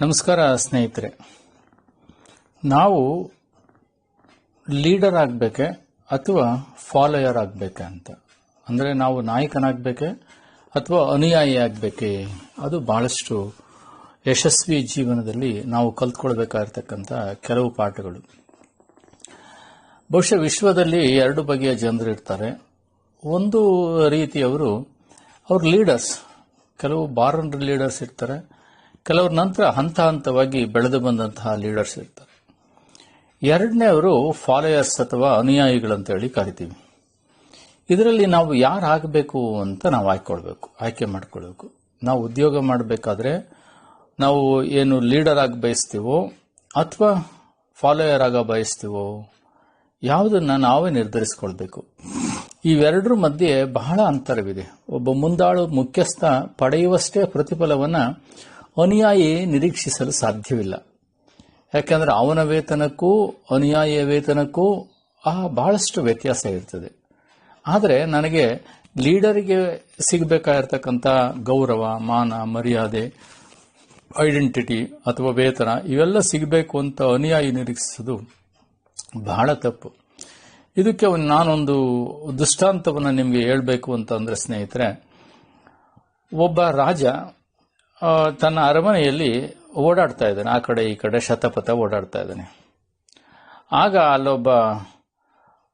ನಮಸ್ಕಾರ ಸ್ನೇಹಿತರೆ. ನಾವು ಲೀಡರ್ ಆಗಬೇಕೆ ಅಥವಾ ಫಾಲೋಯರ್ ಆಗಬೇಕೆ ಅಂತ ಅಂದರೆ ನಾವು ನಾಯಕನಾಗಬೇಕೆ ಅಥವಾ ಅನುಯಾಯಿ ಆಗಬೇಕೆ, ಅದು ಬಹಳಷ್ಟು ಯಶಸ್ವಿ ಜೀವನದಲ್ಲಿ ನಾವು ಕಲ್ತ್ಕೊಳ್ಬೇಕಾಗಿರ್ತಕ್ಕಂಥ ಕೆಲವು ಪಾಠಗಳು. ಬಹುಶಃ ವಿಶ್ವದಲ್ಲಿ ಎರಡು ಬಗೆಯ ಜನರು ಇರ್ತಾರೆ. ಒಂದು ರೀತಿಯವರು ಅವ್ರ ಲೀಡರ್ಸ್, ಕೆಲವು ಬಾರ್ನ್ ಲೀಡರ್ಸ್ ಇರ್ತಾರೆ, ಕೆಲವ್ರ ನಂತರ ಹಂತ ಹಂತವಾಗಿ ಬೆಳೆದು ಬಂದಂತಹ ಲೀಡರ್ಸ್ ಇರ್ತಾರೆ. ಎರಡನೇವರು ಫಾಲೋಯರ್ಸ್ ಅಥವಾ ಅನುಯಾಯಿಗಳಂತೇಳಿ ಕರಿತೀವಿ. ಇದರಲ್ಲಿ ನಾವು ಯಾರು ಆಗಬೇಕು ಅಂತ ನಾವು ಆಯ್ಕೆ ಮಾಡ್ಕೊಳ್ಬೇಕು. ನಾವು ಉದ್ಯೋಗ ಮಾಡಬೇಕಾದ್ರೆ ನಾವು ಏನು ಲೀಡರ್ ಆಗಿ ಬಯಸ್ತೀವೋ ಅಥವಾ ಫಾಲೋಯರ್ ಆಗ ಬಯಸ್ತೀವೋ ಯಾವುದನ್ನ ನಾವೇ ನಿರ್ಧರಿಸಿಕೊಳ್ಬೇಕು. ಇವೆರಡರ ಮಧ್ಯೆ ಬಹಳ ಅಂತರವಿದೆ. ಒಬ್ಬ ಮುಂದಾಳು ಮುಖ್ಯಸ್ಥ ಪಡೆಯುವಷ್ಟೇ ಪ್ರತಿಫಲವನ್ನ ಅನುಯಾಯಿ ನಿರೀಕ್ಷಿಸಲು ಸಾಧ್ಯವಿಲ್ಲ. ಯಾಕೆಂದ್ರೆ ಅವನ ವೇತನಕ್ಕೂ ಅನುಯಾಯಿಯ ವೇತನಕ್ಕೂ ಬಹಳಷ್ಟು ವ್ಯತ್ಯಾಸ ಇರ್ತದೆ. ಆದರೆ ನನಗೆ ಲೀಡರಿಗೆ ಸಿಗಬೇಕಾಗಿರ್ತಕ್ಕಂಥ ಗೌರವ, ಮಾನ, ಮರ್ಯಾದೆ, ಐಡೆಂಟಿಟಿ ಅಥವಾ ವೇತನ ಇವೆಲ್ಲ ಸಿಗಬೇಕು ಅಂತ ಅನುಯಾಯಿ ನಿರೀಕ್ಷಿಸೋದು ಬಹಳ ತಪ್ಪು. ಇದಕ್ಕೆ ನಾನೊಂದು ದೃಷ್ಟಾಂತವನ್ನು ನಿಮಗೆ ಹೇಳಬೇಕು ಅಂತಂದ್ರೆ ಸ್ನೇಹಿತರೆ, ಒಬ್ಬ ರಾಜ ತನ್ನ ಅರಮನೆಯಲ್ಲಿ ಓಡಾಡ್ತಾ ಇದ್ದಾನೆ, ಆ ಕಡೆ ಈ ಕಡೆ ಶತಪಥ ಓಡಾಡ್ತಾ ಇದ್ದಾನೆ. ಆಗ ಅಲ್ಲೊಬ್ಬ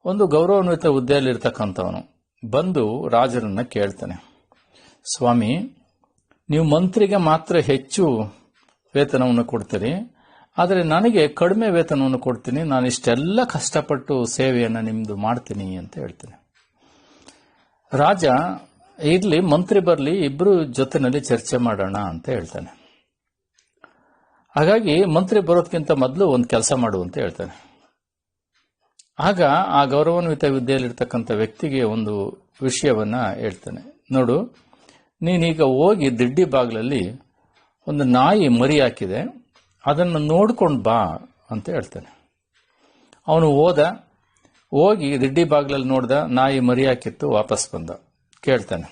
ಒಂದು ಗೌರವಾನ್ವಿತ ಹುದ್ದೆಯಲ್ಲಿರ್ತಕ್ಕಂಥವನು ಬಂದು ರಾಜರನ್ನ ಕೇಳ್ತಾನೆ, ಸ್ವಾಮಿ, ನೀವು ಮಂತ್ರಿಗೆ ಮಾತ್ರ ಹೆಚ್ಚು ವೇತನವನ್ನು ಕೊಡ್ತೀರಿ, ಆದರೆ ನನಗೆ ಕಡಿಮೆ ವೇತನವನ್ನು ಕೊಡ್ತೀನಿ, ನಾನು ಇಷ್ಟೆಲ್ಲ ಕಷ್ಟಪಟ್ಟು ಸೇವೆಯನ್ನು ನಿಮ್ದು ಮಾಡ್ತೀನಿ ಅಂತ ಹೇಳ್ತೇನೆ. ರಾಜ, ಇರ್ಲಿ, ಮಂತ್ರಿ ಬರಲಿ, ಇಬ್ರು ಜೊತೆನಲ್ಲಿ ಚರ್ಚೆ ಮಾಡೋಣ ಅಂತ ಹೇಳ್ತಾನೆ. ಹಾಗಾಗಿ ಮಂತ್ರಿ ಬರೋದಕ್ಕಿಂತ ಮೊದಲು ಒಂದು ಕೆಲಸ ಮಾಡು ಅಂತ ಹೇಳ್ತಾನೆ. ಆಗ ಆ ಗೌರವಾನ್ವಿತ ಹುದ್ದೆಯಲ್ಲಿರ್ತಕ್ಕಂಥ ವ್ಯಕ್ತಿಗೆ ಒಂದು ವಿಷಯವನ್ನ ಹೇಳ್ತಾನೆ. ನೋಡು, ನೀನೀಗ ಹೋಗಿ ದಿಡ್ಡಿ ಬಾಗಿಲಲ್ಲಿ ಒಂದು ನಾಯಿ ಮರಿ ಹಾಕಿದೆ, ಅದನ್ನು ನೋಡ್ಕೊಂಡು ಬಾ ಅಂತ ಹೇಳ್ತಾನೆ. ಅವನು ಹೋಗಿ ದಿಡ್ಡಿ ಬಾಗಿಲಲ್ಲಿ ನೋಡ್ದ, ನಾಯಿ ಮರಿ ಹಾಕಿತ್ತು, ವಾಪಸ್ ಬಂದ. ಕೇಳ್ತಾನೆ,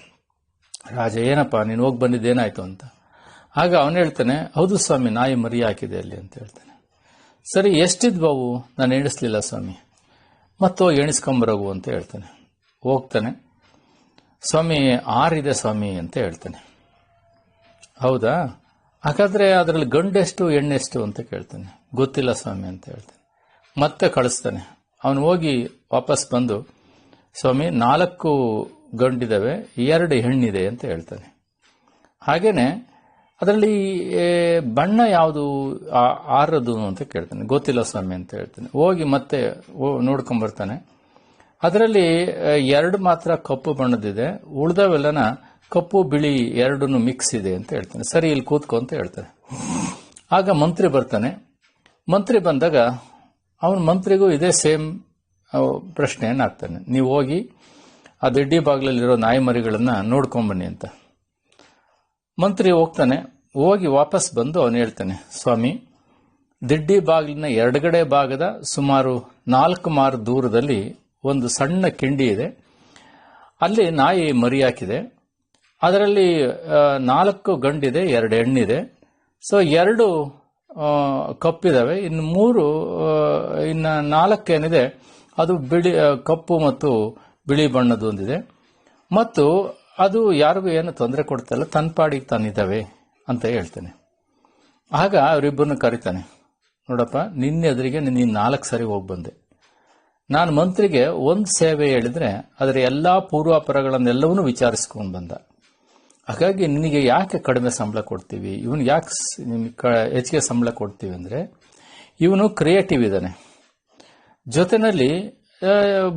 ರಾಜ, ಏನಪ್ಪ ನೀನು ಹೋಗಿ ಬಂದಿದ್ದೇನಾಯ್ತು ಅಂತ. ಆಗ ಅವನು ಹೇಳ್ತಾನೆ, ಹೌದು ಸ್ವಾಮಿ, ನಾಯಿ ಮರಿ ಹಾಕಿದೆ ಅಲ್ಲಿ ಅಂತ ಹೇಳ್ತಾನೆ. ಸರಿ, ಎಷ್ಟಿದ್ವವು? ನಾನು ಎಣಿಸ್ಲಿಲ್ಲ ಸ್ವಾಮಿ. ಮತ್ತೋ ಎಣಿಸ್ಕೊಂಬರೋಗು ಅಂತ ಹೇಳ್ತಾನೆ. ಹೋಗ್ತಾನೆ, ಸ್ವಾಮಿ 6 ಇದೆ ಸ್ವಾಮಿ ಅಂತ ಹೇಳ್ತಾನೆ. ಹೌದಾ, ಹಾಗಾದ್ರೆ ಅದರಲ್ಲಿ ಗಂಡೆಷ್ಟು ಹೆಣ್ಣೆಷ್ಟು ಅಂತ ಕೇಳ್ತಾನೆ. ಗೊತ್ತಿಲ್ಲ ಸ್ವಾಮಿ ಅಂತ ಹೇಳ್ತಾನೆ. ಮತ್ತೆ ಕಳಿಸ್ತಾನೆ. ಅವನು ಹೋಗಿ ವಾಪಸ್ ಬಂದು, ಸ್ವಾಮಿ 4 ಗಂಡಿದಾವೆ, 2 ಹೆಣ್ಣಿದೆ ಅಂತ ಹೇಳ್ತಾನೆ. ಹಾಗೇನೆ ಅದರಲ್ಲಿ ಬಣ್ಣ ಯಾವುದು ಆರದು ಅಂತ ಕೇಳ್ತಾನೆ. ಗೊತ್ತಿಲ್ಲ ಸ್ವಾಮಿ ಅಂತ ಹೇಳ್ತಾನೆ. ಹೋಗಿ ಮತ್ತೆ ನೋಡ್ಕೊಂಡ್ಬರ್ತಾನೆ. ಅದರಲ್ಲಿ 2 ಮಾತ್ರ ಕಪ್ಪು ಬಣ್ಣದಿದೆ, ಉಳಿದವೆಲ್ಲನ ಕಪ್ಪು ಬಿಳಿ 2 ಮಿಕ್ಸ್ ಇದೆ ಅಂತ ಹೇಳ್ತಾನೆ. ಸರಿ, ಇಲ್ಲಿ ಕೂತ್ಕೊ ಅಂತ ಹೇಳ್ತಾನೆ. ಆಗ ಮಂತ್ರಿ ಬರ್ತಾನೆ. ಮಂತ್ರಿ ಬಂದಾಗ ಅವನ ಮಂತ್ರಿಗೂ ಇದೇ ಸೇಮ್ ಪ್ರಶ್ನೆಯನ್ನು ಹಾಕ್ತಾನೆ. ನೀವು ಹೋಗಿ ಆ ದಿಡ್ಡಿ ಬಾಗಿಲಲ್ಲಿರೋ ನಾಯಿ ಮರಿಗಳನ್ನ ನೋಡ್ಕೊಂಬನ್ನಿ ಅಂತ. ಮಂತ್ರಿ ಹೋಗ್ತಾನೆ. ಹೋಗಿ ವಾಪಸ್ ಬಂದು ಅವನು ಹೇಳ್ತಾನೆ, ಸ್ವಾಮಿ, ದಿಡ್ಡಿ ಬಾಗಿಲಿನ ಎಡಗಡೆ ಭಾಗದ ಸುಮಾರು 4 ಮಾರು ದೂರದಲ್ಲಿ ಒಂದು ಸಣ್ಣ ಕಿಂಡಿ ಇದೆ, ಅಲ್ಲಿ ನಾಯಿ ಮರಿ ಹಾಕಿದೆ. ಅದರಲ್ಲಿ 4 ಗಂಡಿದೆ, 2 ಹೆಣ್ಣಿದೆ. ಸೊ 2 ಕಪ್ಪಿದಾವೆ, ಇನ್ನು 4 ಏನಿದೆ ಅದು ಬಿಳಿ, ಕಪ್ಪು ಮತ್ತು ಬಿಳಿ ಬಣ್ಣದ್ದು ಒಂದಿದೆ, ಮತ್ತು ಅದು ಯಾರಿಗೂ ಏನು ತೊಂದರೆ ಕೊಡ್ತಲ್ಲ, ತನ್ನ ಪಾಡಿಗೆ ತಾನಿದ್ದಾವೆ ಅಂತ ಹೇಳ್ತಾನೆ. ಆಗ ಅವರಿಬ್ಬರನ್ನು ಕರೀತಾನೆ. ನೋಡಪ್ಪ, ನಿನ್ನೆ ಎದುರಿಗೆ ನೀನು 4 ಸರಿ ಹೋಗಿ ಬಂದೆ. ನಾನು ಮಂತ್ರಿಗೆ ಒಂದು ಸೇವೆ ಹೇಳಿದ್ರೆ ಅದರ ಎಲ್ಲಾ ಪೂರ್ವಾಪರಗಳನ್ನೆಲ್ಲವನ್ನೂ ವಿಚಾರಿಸ್ಕೊಂಡು ಬಂದ. ಹಾಗಾಗಿ ನಿನಗೆ ಯಾಕೆ ಕಡಿಮೆ ಸಂಬಳ ಕೊಡ್ತೀವಿ, ಇವನು ಯಾಕೆ ಹೆಚ್ಚಿಗೆ ಸಂಬಳ ಕೊಡ್ತೀವಿ ಅಂದ್ರೆ, ಇವನು ಕ್ರಿಯೇಟಿವ್ ಇದ್ದಾನೆ, ಜೊತೆನಲ್ಲಿ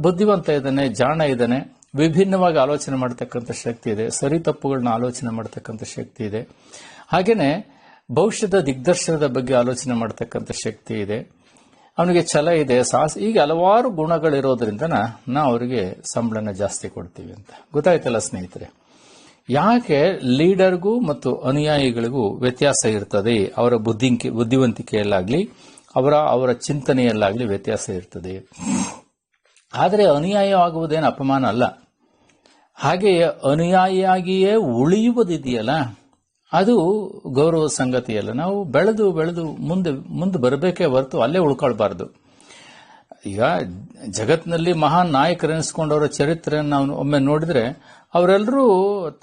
ಬುದ್ಧಿವಂತ ಇದ್ದಾನೆ, ಜಾಣ ಇದ್ದಾನೆ, ವಿಭಿನ್ನವಾಗಿ ಆಲೋಚನೆ ಮಾಡತಕ್ಕಂಥ ಶಕ್ತಿ ಇದೆ, ಸರಿ ತಪ್ಪುಗಳನ್ನ ಆಲೋಚನೆ ಮಾಡತಕ್ಕಂಥ ಶಕ್ತಿ ಇದೆ, ಹಾಗೇನೆ ಭವಿಷ್ಯದ ದಿಗ್ದರ್ಶನದ ಬಗ್ಗೆ ಆಲೋಚನೆ ಮಾಡತಕ್ಕಂಥ ಶಕ್ತಿ ಇದೆ, ಅವನಿಗೆ ಛಲ ಇದೆ, ಸಾಹಸ, ಹೀಗೆ ಹಲವಾರು ಗುಣಗಳಿರೋದ್ರಿಂದ ನಾವು ಅವರಿಗೆ ಸಂಬಳನ ಜಾಸ್ತಿ ಕೊಡ್ತೀವಿ ಅಂತ. ಗೊತ್ತಾಯ್ತಲ್ಲ ಸ್ನೇಹಿತರೆ, ಯಾಕೆ ಲೀಡರ್ಗೂ ಮತ್ತು ಅನುಯಾಯಿಗಳಿಗೂ ವ್ಯತ್ಯಾಸ ಇರ್ತದೆ? ಅವರ ಬುದ್ಧಿವಂತಿಕೆಯಲ್ಲಾಗ್ಲಿ ಅವರ ಚಿಂತನೆಯಲ್ಲಾಗ್ಲಿ ವ್ಯತ್ಯಾಸ ಇರ್ತದೆ. ಆದರೆ ಅನುಯಾಯವಾಗುವುದೇನು ಅಪಮಾನ ಅಲ್ಲ. ಹಾಗೆಯೇ ಅನುಯಾಯಿಯಾಗಿಯೇ ಉಳಿಯುವುದಿದೆಯಲ್ಲ, ಅದು ಗೌರವ ಸಂಗತಿಯಲ್ಲ. ನಾವು ಬೆಳೆದು ಬೆಳೆದು ಮುಂದೆ ಬರಬೇಕೇ ಹೊರತು ಅಲ್ಲೇ ಉಳ್ಕೊಳ್ಬಾರ್ದು. ಈಗ ಜಗತ್ತಿನಲ್ಲಿ ಮಹಾನ್ ನಾಯಕರೆನಿಸ್ಕೊಂಡವರ ಚರಿತ್ರೆಯನ್ನು ನಾವು ಒಮ್ಮೆ ನೋಡಿದ್ರೆ ಅವರೆಲ್ಲರೂ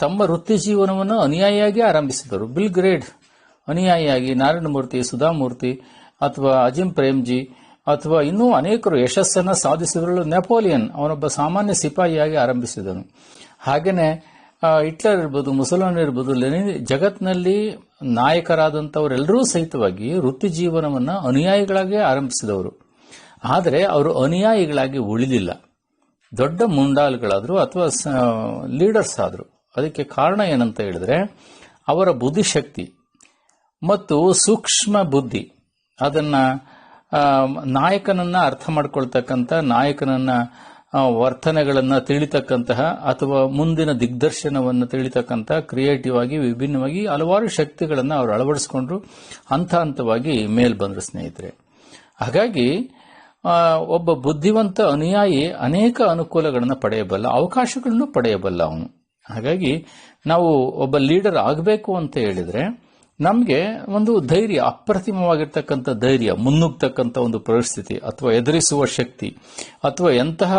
ತಮ್ಮ ವೃತ್ತಿ ಜೀವನವನ್ನು ಅನುಯಾಯಿಯಾಗಿ ಆರಂಭಿಸಿದರು. ಬಿಲ್ ಗ್ರೇಡ್ ಅನುಯಾಯಿಯಾಗಿ, ನಾರಾಯಣ ಮೂರ್ತಿ, ಸುಧಾಮೂರ್ತಿ ಅಥವಾ ಅಜಿಂ ಪ್ರೇಮ್ಜಿ ಅಥವಾ ಇನ್ನೂ ಅನೇಕರು ಯಶಸ್ಸನ್ನು ಸಾಧಿಸಿದವರು. ನೆಪೋಲಿಯನ್ ಅವನೊಬ್ಬ ಸಾಮಾನ್ಯ ಸಿಪಾಯಿಯಾಗಿ ಆರಂಭಿಸಿದನು. ಹಾಗೇನೆ ಹಿಟ್ಲರ್ ಇರ್ಬೋದು, ಮುಸಲ್ಮಾನ್ ಇರ್ಬೋದು, ಲೆನಿನ್, ಜಗತ್ತಿನಲ್ಲಿ ನಾಯಕರಾದಂಥವರೆಲ್ಲರೂ ಸಹಿತವಾಗಿ ವೃತ್ತಿ ಜೀವನವನ್ನು ಅನುಯಾಯಿಗಳಾಗಿ ಆರಂಭಿಸಿದವರು. ಆದರೆ ಅವರು ಅನುಯಾಯಿಗಳಾಗಿ ಉಳಿದಿಲ್ಲ, ದೊಡ್ಡ ಮುಂಡಾಳುಗಳಾದ್ರು ಅಥವಾ ಲೀಡರ್ಸ್ ಆದ್ರು. ಅದಕ್ಕೆ ಕಾರಣ ಏನಂತ ಹೇಳಿದ್ರೆ ಅವರ ಬುದ್ಧಿಶಕ್ತಿ ಮತ್ತು ಸೂಕ್ಷ್ಮ ಬುದ್ಧಿ, ಅದನ್ನ ನಾಯಕನನ್ನ ಅರ್ಥ ಮಾಡ್ಕೊಳ್ತಕ್ಕಂಥ, ನಾಯಕನನ್ನ ವರ್ತನೆಗಳನ್ನ ತಿಳಿತಕ್ಕಂತಹ ಅಥವಾ ಮುಂದಿನ ದಿಗ್ದರ್ಶನವನ್ನು ತಿಳಿತಕ್ಕಂಥ ಕ್ರಿಯೇಟಿವ್ ಆಗಿ ವಿಭಿನ್ನವಾಗಿ ಹಲವಾರು ಶಕ್ತಿಗಳನ್ನು ಅವರು ಅಳವಡಿಸಿಕೊಂಡ್ರು. ಹಂತ ಹಂತವಾಗಿ ಮೇಲ್ ಬಂದ್ರು ಸ್ನೇಹಿತರೆ. ಹಾಗಾಗಿ ಒಬ್ಬ ಬುದ್ಧಿವಂತ ಅನುಯಾಯಿ ಅನೇಕ ಅನುಕೂಲಗಳನ್ನು ಪಡೆಯಬಲ್ಲ, ಅವಕಾಶಗಳನ್ನು ಪಡೆಯಬಲ್ಲ ಅವನು. ಹಾಗಾಗಿ ನಾವು ಒಬ್ಬ ಲೀಡರ್ ಆಗಬೇಕು ಅಂತ ಹೇಳಿದ್ರೆ ನಮಗೆ ಒಂದು ಧೈರ್ಯ, ಅಪ್ರತಿಮವಾಗಿರ್ತಕ್ಕಂಥ ಧೈರ್ಯ, ಮುನ್ನುಗ್ತಕ್ಕಂಥ ಒಂದು ಪರಿಸ್ಥಿತಿ ಅಥವಾ ಎದುರಿಸುವ ಶಕ್ತಿ ಅಥವಾ ಎಂತಹ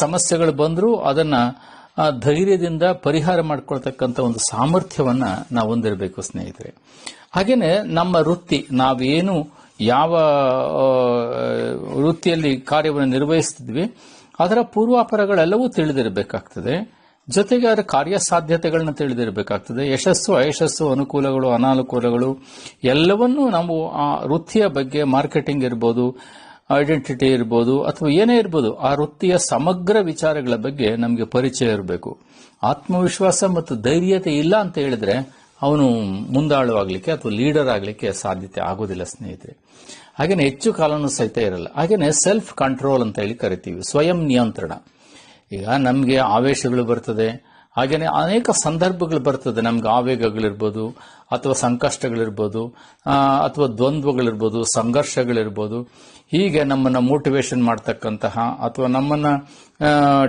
ಸಮಸ್ಯೆಗಳು ಬಂದರೂ ಅದನ್ನ ಧೈರ್ಯದಿಂದ ಪರಿಹಾರ ಮಾಡ್ಕೊಳ್ತಕ್ಕಂಥ ಒಂದು ಸಾಮರ್ಥ್ಯವನ್ನ ನಾವು ಹೊಂದಿರಬೇಕು ಸ್ನೇಹಿತರೆ. ಹಾಗೇನೆ ನಮ್ಮ ವೃತ್ತಿ, ನಾವೇನು ಯಾವ ವೃತ್ತಿಯಲ್ಲಿ ಕಾರ್ಯವನ್ನು ನಿರ್ವಹಿಸ್ತಿದ್ವಿ ಅದರ ಪೂರ್ವಾಪರಗಳೆಲ್ಲವೂ ತಿಳಿದಿರಬೇಕಾಗ್ತದೆ. ಜೊತೆಗೆ ಅದರ ಕಾರ್ಯಸಾಧ್ಯತೆಗಳನ್ನ ತಿಳಿದಿರಬೇಕಾಗ್ತದೆ. ಯಶಸ್ಸು ಅಯಶಸ್ಸು, ಅನುಕೂಲಗಳು ಅನಾನುಕೂಲಗಳು ಎಲ್ಲವನ್ನೂ ನಾವು ಆ ವೃತ್ತಿಯ ಬಗ್ಗೆ, ಮಾರ್ಕೆಟಿಂಗ್ ಇರ್ಬೋದು, ಐಡೆಂಟಿಟಿ ಇರ್ಬೋದು ಅಥವಾ ಏನೇ ಇರ್ಬೋದು, ಆ ವೃತ್ತಿಯ ಸಮಗ್ರ ವಿಚಾರಗಳ ಬಗ್ಗೆ ನಮಗೆ ಪರಿಚಯ ಇರಬೇಕು. ಆತ್ಮವಿಶ್ವಾಸ ಮತ್ತು ಧೈರ್ಯತೆ ಇಲ್ಲ ಅಂತ ಹೇಳಿದ್ರೆ ಅವನು ಮುಂದಾಳುವಾಗಲಿಕ್ಕೆ ಅಥವಾ ಲೀಡರ್ ಆಗಲಿಕ್ಕೆ ಸಾಧ್ಯತೆ ಆಗೋದಿಲ್ಲ ಸ್ನೇಹಿತರೆ. ಹಾಗೇನೆ ಹೆಚ್ಚು ಕಾಲನೂ ಸಹಿತ ಇರಲ್ಲ. ಹಾಗೇನೆ ಸೆಲ್ಫ್ ಕಂಟ್ರೋಲ್ ಅಂತ ಹೇಳಿ ಕರಿತೀವಿ, ಸ್ವಯಂ ನಿಯಂತ್ರಣ. ಈಗ ನಮಗೆ ಆವೇಶಗಳು ಬರ್ತದೆ, ಹಾಗೇನೆ ಅನೇಕ ಸಂದರ್ಭಗಳು ಬರ್ತದೆ. ನಮ್ಗೆ ಆವೇಗಗಳಿರ್ಬೋದು ಅಥವಾ ಸಂಕಷ್ಟಗಳಿರ್ಬೋದು ಅಥವಾ ದ್ವಂದ್ವಗಳಿರ್ಬೋದು, ಸಂಘರ್ಷಗಳಿರ್ಬೋದು. ಹೀಗೆ ನಮ್ಮನ್ನ ಮೋಟಿವೇಶನ್ ಮಾಡ್ತಕ್ಕಂತಹ ಅಥವಾ ನಮ್ಮನ್ನ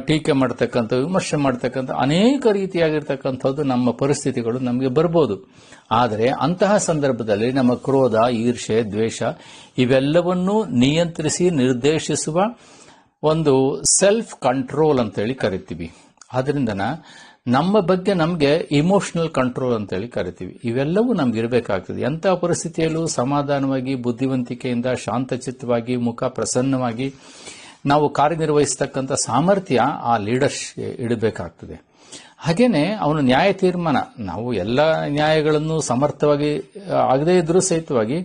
ಟೀಕೆ ಮಾಡ್ತಕ್ಕಂಥ, ವಿಮರ್ಶೆ ಮಾಡ್ತಕ್ಕಂಥ ಅನೇಕ ರೀತಿಯಾಗಿರ್ತಕ್ಕಂಥದ್ದು ನಮ್ಮ ಪರಿಸ್ಥಿತಿಗಳು ನಮಗೆ ಬರ್ಬೋದು. ಆದರೆ ಅಂತಹ ಸಂದರ್ಭದಲ್ಲಿ ನಮ್ಮ ಕ್ರೋಧ, ಈರ್ಷೆ, ದ್ವೇಷ ಇವೆಲ್ಲವನ್ನೂ ನಿಯಂತ್ರಿಸಿ ನಿರ್ದೇಶಿಸುವ ಒಂದು ಸೆಲ್ಫ್ ಕಂಟ್ರೋಲ್ ಅಂತೇಳಿ ಕರಿತೀವಿ. ಆದ್ರಿಂದ ನಮ್ಮ ಬಗ್ಗೆ ನಮಗೆ ಇಮೋಷನಲ್ ಕಂಟ್ರೋಲ್ ಅಂತೇಳಿ ಕರಿತೀವಿ. ಇವೆಲ್ಲವೂ ನಮ್ಗೆ ಇರಬೇಕಾಗ್ತದೆ. ಎಂತಹ ಪರಿಸ್ಥಿತಿಯಲ್ಲೂ ಸಮಾಧಾನವಾಗಿ, ಬುದ್ಧಿವಂತಿಕೆಯಿಂದ, ಶಾಂತಚಿತ್ತವಾಗಿ, ಮುಖ ಪ್ರಸನ್ನವಾಗಿ ನಾವು ಕಾರ್ಯನಿರ್ವಹಿಸತಕ್ಕಂಥ ಸಾಮರ್ಥ್ಯ ಆ ಲೀಡರ್ಸ್ ಇಡಬೇಕಾಗ್ತದೆ. ಹಾಗೇನೆ ಅವನು ನ್ಯಾಯ ತೀರ್ಮಾನ, ನಾವು ಎಲ್ಲ ನ್ಯಾಯಗಳನ್ನು ಸಮರ್ಥವಾಗಿ ಆಗದೇ ಇದ್ರೂ ಸಹಿತವಾಗಿ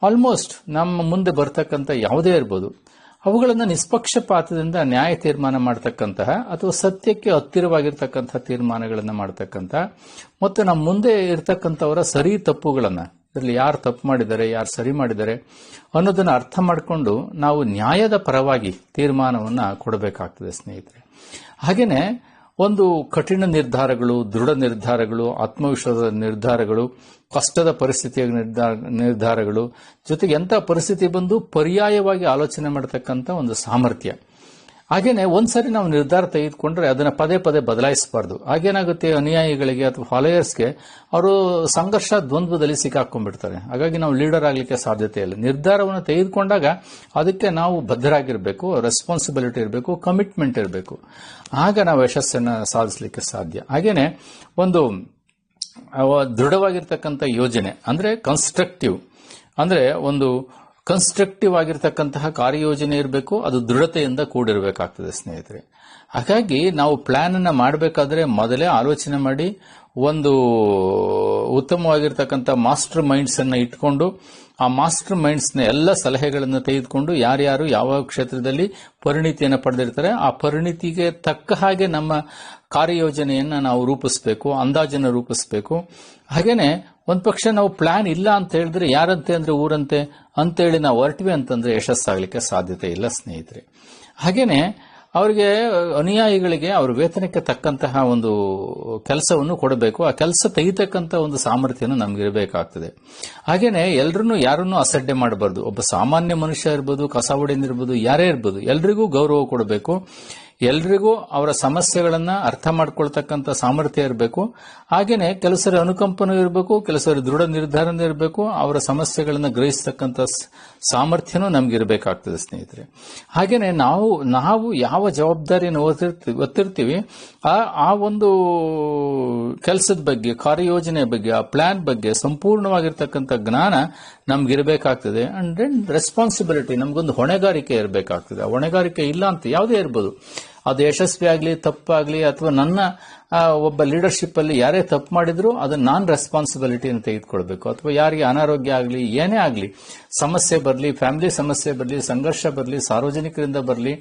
ಆಲ್ಮೋಸ್ಟ್ ನಮ್ಮ ಮುಂದೆ ಬರ್ತಕ್ಕಂಥ ಯಾವುದೇ ಇರ್ಬೋದು ಅವುಗಳನ್ನು ನಿಷ್ಪಕ್ಷಪಾತದಿಂದ ನ್ಯಾಯ ತೀರ್ಮಾನ ಮಾಡತಕ್ಕಂತಹ ಅಥವಾ ಸತ್ಯಕ್ಕೆ ಹತ್ತಿರವಾಗಿರ್ತಕ್ಕಂಥ ತೀರ್ಮಾನಗಳನ್ನು ಮಾಡತಕ್ಕಂಥ ಮತ್ತು ನಮ್ಮ ಮುಂದೆ ಇರತಕ್ಕಂಥವರ ಸರಿ ತಪ್ಪುಗಳನ್ನು, ಇದರಲ್ಲಿ ಯಾರು ತಪ್ಪು ಮಾಡಿದ್ದಾರೆ, ಯಾರು ಸರಿ ಮಾಡಿದ್ದಾರೆ ಅನ್ನೋದನ್ನು ಅರ್ಥ ಮಾಡಿಕೊಂಡು ನಾವು ನ್ಯಾಯದ ಪರವಾಗಿ ತೀರ್ಮಾನವನ್ನು ಕೊಡಬೇಕಾಗ್ತದೆ ಸ್ನೇಹಿತರೆ. ಹಾಗೇನೆ ಒಂದು ಕಠಿಣ ನಿರ್ಧಾರಗಳು, ದೃಢ ನಿರ್ಧಾರಗಳು, ಆತ್ಮವಿಶ್ವಾಸದ ನಿರ್ಧಾರಗಳು, ಕಷ್ಟದ ಪರಿಸ್ಥಿತಿಯ ನಿರ್ಧಾರಗಳು, ಜೊತೆಗೆ ಎಂಥ ಪರಿಸ್ಥಿತಿ ಬಂದು ಪರ್ಯಾಯವಾಗಿ ಆಲೋಚನೆ ಮಾಡತಕ್ಕಂಥ ಒಂದು ಸಾಮರ್ಥ್ಯ. ಹಾಗೇನೆ ಒಂದ್ಸರಿ ನಾವು ನಿರ್ಧಾರ ತೆಗೆದುಕೊಂಡ್ರೆ ಅದನ್ನ ಪದೇ ಪದೇ ಬದಲಾಯಿಸಬಾರ್ದು. ಹಾಗೇನಾಗುತ್ತೆ, ಅನುಯಾಯಿಗಳಿಗೆ ಅಥವಾ ಫಾಲೋಯರ್ಸ್ಗೆ ಅವರು ಸಂಘರ್ಷ, ದ್ವಂದ್ವದಲ್ಲಿ ಸಿಕ್ಕಾಕೊಂಡ್ಬಿಡ್ತಾರೆ. ಹಾಗಾಗಿ ನಾವು ಲೀಡರ್ ಆಗಲಿಕ್ಕೆ ಸಾಧ್ಯತೆ ಇಲ್ಲ. ನಿರ್ಧಾರವನ್ನು ತೆಗೆದುಕೊಂಡಾಗ ಅದಕ್ಕೆ ನಾವು ಬದ್ಧರಾಗಿರಬೇಕು, ರೆಸ್ಪಾನ್ಸಿಬಿಲಿಟಿ ಇರಬೇಕು, ಕಮಿಟ್ಮೆಂಟ್ ಇರಬೇಕು. ಆಗ ನಾವು ಯಶಸ್ಸನ್ನು ಸಾಧಿಸಲಿಕ್ಕೆ ಸಾಧ್ಯ. ಹಾಗೇನೆ ಒಂದು ದೃಢವಾಗಿರ್ತಕ್ಕಂಥ ಯೋಜನೆ ಅಂದ್ರೆ ಕನ್ಸ್ಟ್ರಕ್ಟಿವ್, ಅಂದ್ರೆ ಒಂದು ಕನ್ಸ್ಟ್ರಕ್ಟಿವ್ ಆಗಿರ್ತಕ್ಕಂತಹ ಕಾರ್ಯಯೋಜನೆ ಇರಬೇಕು. ಅದು ದೃಢತೆಯಿಂದ ಕೂಡಿರಬೇಕಾಗ್ತದೆ ಸ್ನೇಹಿತರೆ. ಹಾಗಾಗಿ ನಾವು ಪ್ಲಾನ್ ಅನ್ನ ಮಾಡಬೇಕಾದ್ರೆ ಮೊದಲೇ ಆಲೋಚನೆ ಮಾಡಿ ಒಂದು ಉತ್ತಮವಾಗಿರ್ತಕ್ಕಂಥ ಮಾಸ್ಟರ್ ಮೈಂಡ್ಸ್ ಅನ್ನ ಇಟ್ಕೊಂಡು ಆ ಮಾಸ್ಟರ್ ಮೈಂಡ್ಸ್ ನ ಎಲ್ಲ ಸಲಹೆಗಳನ್ನು ತೆಗೆದುಕೊಂಡು ಯಾರ್ಯಾರು ಯಾವ ಕ್ಷೇತ್ರದಲ್ಲಿ ಪರಿಣಿತಿಯನ್ನು ಪಡೆದಿರ್ತಾರೆ ಆ ಪರಿಣಿತಿಗೆ ತಕ್ಕ ಹಾಗೆ ನಮ್ಮ ಕಾರ್ಯಯೋಜನೆಯನ್ನ ನಾವು ರೂಪಿಸಬೇಕು, ಅಂದಾಜನ್ನು ರೂಪಿಸಬೇಕು. ಹಾಗೇನೆ ಒಂದ್ ಪಕ್ಷ ನಾವು ಪ್ಲಾನ್ ಇಲ್ಲ ಅಂತ ಹೇಳಿದ್ರೆ ಯಾರಂತೆ ಅಂದ್ರೆ ಊರಂತೆ ಅಂತೇಳಿ ನಾವು ಹೊರಟ್ವಿ ಅಂತಂದ್ರೆ ಯಶಸ್ಸಾಗಲಿಕ್ಕೆ ಸಾಧ್ಯತೆ ಇಲ್ಲ ಸ್ನೇಹಿತರೆ. ಹಾಗೇನೆ ಅವರಿಗೆ ಅನುಯಾಯಿಗಳಿಗೆ ಅವರ ವೇತನಕ್ಕೆ ತಕ್ಕಂತಹ ಒಂದು ಕೆಲಸವನ್ನು ಕೊಡಬೇಕು. ಆ ಕೆಲಸ ತೆಗಿತಕ್ಕಂಥ ಒಂದು ಸಾಮರ್ಥ್ಯನ ನಮ್ಗಿರಬೇಕಾಗ್ತದೆ. ಹಾಗೇನೆ ಎಲ್ಲರನ್ನೂ ಯಾರನ್ನೂ ಅಸಡ್ಡೆ ಮಾಡಬಾರ್ದು. ಒಬ್ಬ ಸಾಮಾನ್ಯ ಮನುಷ್ಯ ಇರ್ಬೋದು, ಕಸ ಹೊಡೆಯನಿರ್ಬೋದು, ಯಾರೇ ಇರ್ಬೋದು, ಎಲ್ರಿಗೂ ಗೌರವ ಕೊಡಬೇಕು. ಎಲ್ರಿಗೂ ಅವರ ಸಮಸ್ಯೆಗಳನ್ನ ಅರ್ಥ ಮಾಡ್ಕೊಳ್ತಕ್ಕಂಥ ಸಾಮರ್ಥ್ಯ ಇರಬೇಕು. ಹಾಗೇನೆ ಕೆಲಸರ ಅನುಕಂಪನೂ ಇರಬೇಕು, ಕೆಲಸರ ದೃಢ ನಿರ್ಧಾರನೂ ಇರಬೇಕು, ಅವರ ಸಮಸ್ಯೆಗಳನ್ನ ಗ್ರಹಿಸತಕ್ಕಂಥ ಸಾಮರ್ಥ್ಯನೂ ನಮ್ಗೆ ಇರಬೇಕಾಗ್ತದೆ ಸ್ನೇಹಿತರೆ. ಹಾಗೇನೆ ನಾವು ಯಾವ ಜವಾಬ್ದಾರಿಯನ್ನು ಒತ್ತಿರ್ತೀವಿ ಆ ಒಂದು ಕೆಲಸದ ಬಗ್ಗೆ, ಕಾರ್ಯಯೋಜನೆ ಬಗ್ಗೆ, ಆ ಪ್ಲಾನ್ ಬಗ್ಗೆ ಸಂಪೂರ್ಣವಾಗಿರ್ತಕ್ಕಂಥ ಜ್ಞಾನ ನಮ್ಗಿರಬೇಕಾಗ್ತದೆ. ಅಂಡ್ ರೆಸ್ಪಾನ್ಸಿಬಿಲಿಟಿ, ನಮ್ಗೊಂದು ಹೊಣೆಗಾರಿಕೆ ಇರಬೇಕಾಗ್ತದೆ. ಆ ಹೊಣೆಗಾರಿಕೆ ಇಲ್ಲ ಅಂತ ಯಾವುದೇ ಇರ್ಬೋದು, ಅದು ಯಶಸ್ವಿ ಆಗಲಿ ತಪ್ಪಾಗ್ಲಿ, ಅಥವಾ ನನ್ನ ಒಬ್ಬ ಲೀಡರ್ಶಿಪ್ ಅಲ್ಲಿ ಯಾರೇ ತಪ್ಪು ಮಾಡಿದ್ರು ಅದನ್ನ ನಾನ್ ರೆಸ್ಪಾನ್ಸಿಬಿಲಿಟಿಯನ್ನು ತೆಗೆದುಕೊಳ್ಬೇಕು. ಅಥವಾ ಯಾರಿಗೆ ಅನಾರೋಗ್ಯ ಆಗಲಿ, ಏನೇ ಆಗಲಿ, ಸಮಸ್ಯೆ ಬರಲಿ, ಫ್ಯಾಮಿಲಿ ಸಮಸ್ಯೆ ಬರಲಿ, ಸಂಘರ್ಷ ಬರಲಿ, ಸಾರ್ವಜನಿಕರಿಂದ ಬರಲಿ,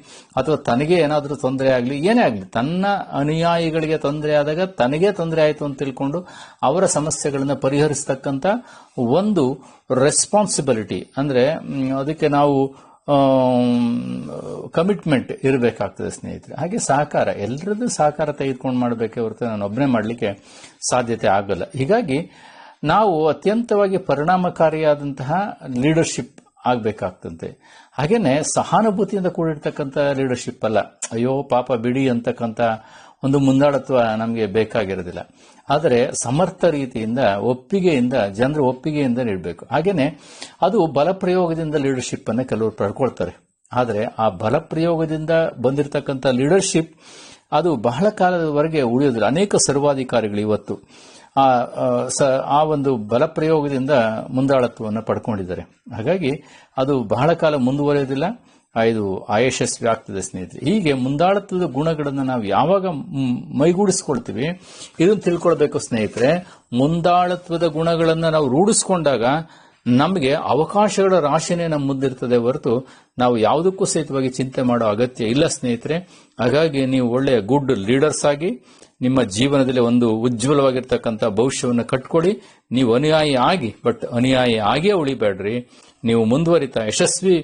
ಅಥವಾ ತನಗೆ ಏನಾದರೂ ತೊಂದರೆ ಆಗಲಿ, ಏನೇ ಆಗಲಿ, ತನ್ನ ಅನುಯಾಯಿಗಳಿಗೆ ತೊಂದರೆ ಆದಾಗ ತನಗೇ ತೊಂದರೆ ಆಯಿತು ಅಂತ ತಿಳ್ಕೊಂಡು ಅವರ ಸಮಸ್ಯೆಗಳನ್ನು ಪರಿಹರಿಸತಕ್ಕಂಥ ಒಂದು ರೆಸ್ಪಾನ್ಸಿಬಿಲಿಟಿ, ಅಂದ್ರೆ ಅದಕ್ಕೆ ನಾವು ಕಮಿಟ್ಮೆಂಟ್ ಇರಬೇಕಾಗ್ತದೆ ಸ್ನೇಹಿತರೆ. ಹಾಗೆ ಸಹಕಾರ, ಎಲ್ಲರದ್ದು ಸಹಕಾರ ತೆಗೆದುಕೊಂಡು ಮಾಡಬೇಕೆ ಹೊರತು ನಾನು ಒಬ್ಬನೇ ಮಾಡಲಿಕ್ಕೆ ಸಾಧ್ಯತೆ ಆಗಲ್ಲ. ಹೀಗಾಗಿ ನಾವು ಅತ್ಯಂತವಾಗಿ ಪರಿಣಾಮಕಾರಿಯಾದಂತಹ ಲೀಡರ್ಶಿಪ್ ಆಗಬೇಕಾಗ್ತಂತೆ. ಹಾಗೇನೆ ಸಹಾನುಭೂತಿಯಿಂದ ಕೂಡಿರ್ತಕ್ಕಂಥ ಲೀಡರ್ಶಿಪ್ ಅಲ್ಲ, ಅಯ್ಯೋ ಪಾಪ ಬಿಡಿ ಅಂತಕ್ಕಂಥ ಒಂದು ಮುಂದಾಳತ್ವ ನಮಗೆ ಬೇಕಾಗಿರೋದಿಲ್ಲ. ಆದರೆ ಸಮರ್ಥ ರೀತಿಯಿಂದ ಒಪ್ಪಿಗೆಯಿಂದ, ಜನರ ಒಪ್ಪಿಗೆಯಿಂದ ನೀಡಬೇಕು. ಹಾಗೇನೆ ಅದು ಬಲಪ್ರಯೋಗದಿಂದ ಲೀಡರ್ಶಿಪ್ ಅನ್ನು ಕೆಲವರು ಪಡ್ಕೊಳ್ತಾರೆ. ಆದರೆ ಆ ಬಲಪ್ರಯೋಗದಿಂದ ಬಂದಿರತಕ್ಕಂಥ ಲೀಡರ್ಶಿಪ್ ಅದು ಬಹಳ ಕಾಲದವರೆಗೆ ಉಳಿಯೋದಿಲ್ಲ. ಅನೇಕ ಸರ್ವಾಧಿಕಾರಿಗಳು ಇವತ್ತು ಆ ಒಂದು ಬಲಪ್ರಯೋಗದಿಂದ ಮುಂದಾಳತ್ವವನ್ನು ಪಡ್ಕೊಂಡಿದ್ದಾರೆ. ಹಾಗಾಗಿ ಅದು ಬಹಳ ಕಾಲ ಮುಂದುವರಿಯೋದಿಲ್ಲ, ಇದು ಅಯಶಸ್ವಿ ಆಗ್ತದೆ ಸ್ನೇಹಿತರೆ. ಹೀಗೆ ಮುಂದಾಳತ್ವದ ಗುಣಗಳನ್ನು ನಾವು ಯಾವಾಗ ಮೈಗೂಡಿಸ್ಕೊಳ್ತೀವಿ ಇದನ್ನು ತಿಳ್ಕೊಳ್ಬೇಕು ಸ್ನೇಹಿತರೆ. ಮುಂದಾಳತ್ವದ ಗುಣಗಳನ್ನು ನಾವು ರೂಢಿಸ್ಕೊಂಡಾಗ ನಮಗೆ ಅವಕಾಶಗಳ ರಾಶಿನೇ ನಮ್ಮ ಮುಂದಿರ್ತದೆ ಹೊರತು ನಾವು ಯಾವುದಕ್ಕೂ ಸಹಿತವಾಗಿ ಚಿಂತೆ ಮಾಡೋ ಅಗತ್ಯ ಇಲ್ಲ ಸ್ನೇಹಿತರೆ. ಹಾಗಾಗಿ ನೀವು ಒಳ್ಳೆಯ ಗುಡ್ ಲೀಡರ್ಸ್ ಆಗಿ ನಿಮ್ಮ ಜೀವನದಲ್ಲಿ ಒಂದು ಉಜ್ವಲವಾಗಿರ್ತಕ್ಕಂಥ ಭವಿಷ್ಯವನ್ನು ಕಟ್ಕೊಳ್ಳಿ. ನೀವು ಅನುಯಾಯಿ ಆಗಿ, ಬಟ್ ಅನುಯಾಯಿ ಆಗೇ ಉಳಿಬೇಡ್ರಿ. ನೀವು ಮುಂದುವರಿತಾ ಯಶಸ್ವಿ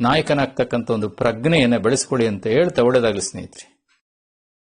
ನಾಯಕನಾಗ್ತಕ್ಕಂಥ ಒಂದು ಪ್ರಜ್ಞೆಯನ್ನು ಬೆಳೆಸ್ಕೊಳ್ಳಿ ಅಂತ ಹೇಳ್ತಾ ಒಳ್ಳೆಯದಾಗಲಿ ಸ್ನೇಹಿತರೆ.